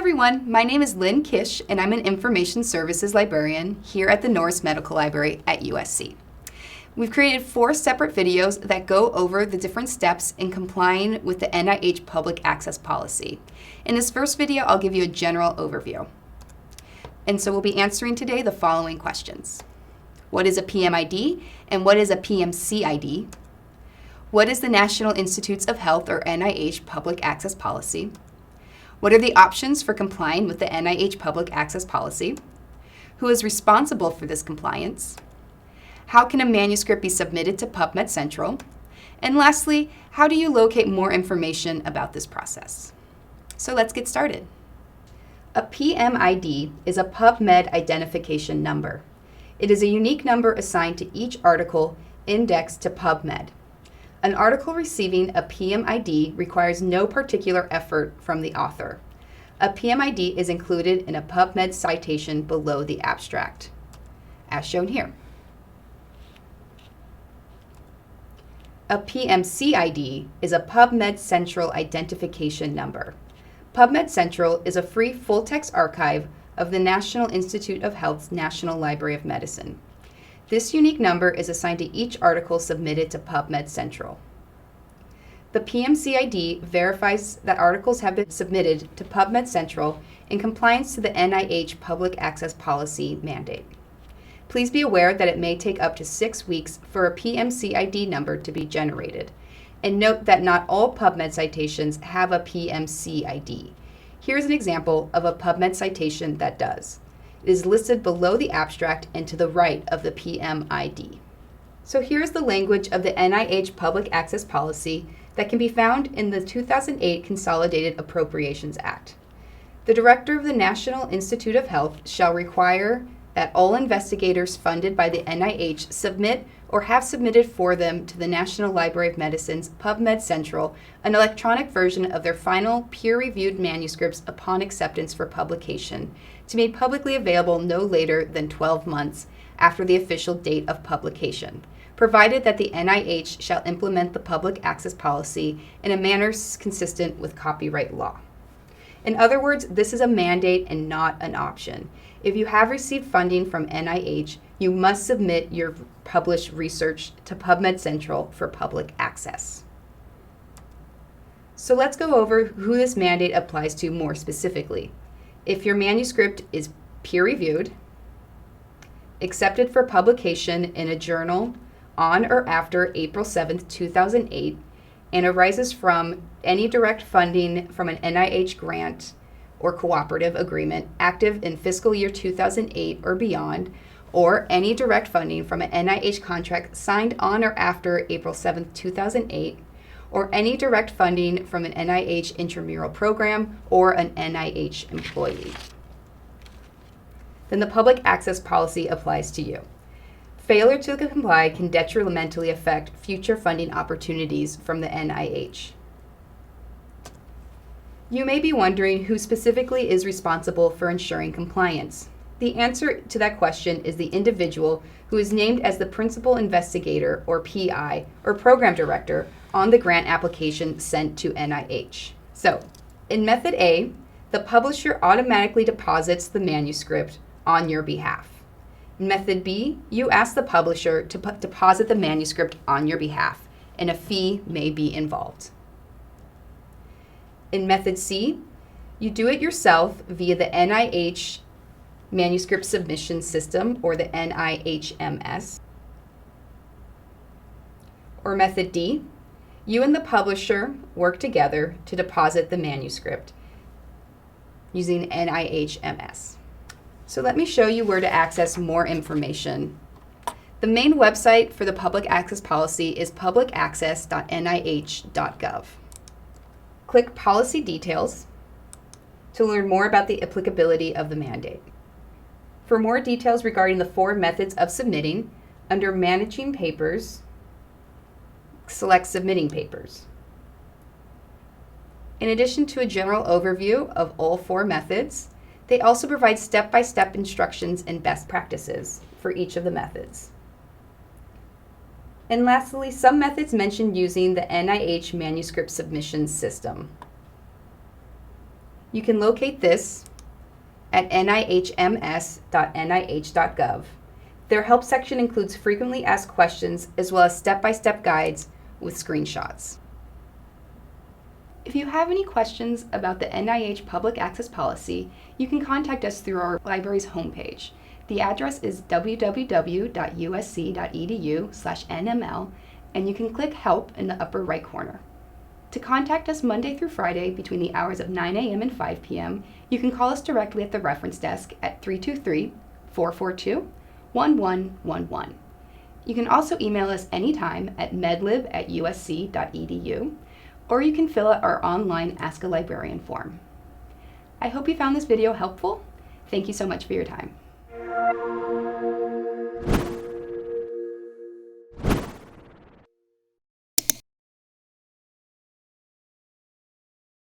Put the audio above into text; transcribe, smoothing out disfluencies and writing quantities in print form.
everyone, my name is Lynn Kish and I'm an Information Services Librarian here at the Norris Medical Library at USC. We've created 4 separate videos that go over the different steps in complying with the NIH Public Access Policy. In this first video, I'll give you a general overview. And so we'll be answering today the following questions. What is a PMID and what is a PMCID? What is the National Institutes of Health or NIH Public Access Policy? What are the options for complying with the NIH Public Access Policy? Who is responsible for this compliance? How can a manuscript be submitted to PubMed Central? And lastly, how do you locate more information about this process? So let's get started. A PMID is a PubMed identification number. It is a unique number assigned to each article indexed to PubMed. An article receiving a PMID requires no particular effort from the author. A PMID is included in a PubMed citation below the abstract, as shown here. A PMCID is a PubMed Central identification number. PubMed Central is a free full-text archive of the National Institute of Health's National Library of Medicine. This unique number is assigned to each article submitted to PubMed Central. The PMCID verifies that articles have been submitted to PubMed Central in compliance to the NIH Public Access Policy mandate. Please be aware that it may take up to 6 weeks for a PMCID number to be generated. And note that not all PubMed citations have a PMCID. Here's an example of a PubMed citation that does. It is listed below the abstract and to the right of the PMID. So here's the language of the NIH Public Access Policy that can be found in the 2008 Consolidated Appropriations Act. The Director of the National Institute of Health shall require that all investigators funded by the NIH submit or have submitted for them to the National Library of Medicine's PubMed Central an electronic version of their final peer-reviewed manuscripts upon acceptance for publication to be publicly available no later than 12 months after the official date of publication, provided that the NIH shall implement the public access policy in a manner consistent with copyright law. In other words, this is a mandate and not an option. If you have received funding from NIH, you must submit your published research to PubMed Central for public access. So let's go over who this mandate applies to more specifically. If your manuscript is peer-reviewed, accepted for publication in a journal on or after April 7th, 2008, and arises from any direct funding from an NIH grant or cooperative agreement active in fiscal year 2008 or beyond, or any direct funding from an NIH contract signed on or after April 7th, 2008, or any direct funding from an NIH intramural program or an NIH employee. Then the public access policy applies to you. Failure to comply can detrimentally affect future funding opportunities from the NIH. You may be wondering who specifically is responsible for ensuring compliance. The answer to that question is the individual who is named as the principal investigator or PI or program director on the grant application sent to NIH. So, in Method A, the publisher automatically deposits the manuscript on your behalf. In Method B, you ask the publisher to deposit the manuscript on your behalf, and a fee may be involved. In Method C, you do it yourself via the NIH Manuscript Submission System, or the NIHMS. Or Method D, you and the publisher work together to deposit the manuscript using NIHMS. So let me show you where to access more information. The main website for the public access policy is publicaccess.nih.gov. Click Policy Details to learn more about the applicability of the mandate. For more details regarding the 4 methods of submitting, under Managing Papers, select Submitting Papers. In addition to a general overview of all 4 methods, they also provide step-by-step instructions and best practices for each of the methods. And lastly, some methods mentioned using the NIH Manuscript Submission System. You can locate this at nihms.nih.gov. Their help section includes frequently asked questions as well as step-by-step guides with screenshots. If you have any questions about the NIH Public Access Policy, you can contact us through our library's homepage. The address is www.usc.edu/nml, and you can click Help in the upper right corner. To contact us Monday through Friday between the hours of 9 a.m. and 5 p.m., you can call us directly at the reference desk at 323-442-1111. You can also email us anytime at medlib@usc.edu, or you can fill out our online Ask a Librarian form. I hope you found this video helpful. Thank you so much for your time.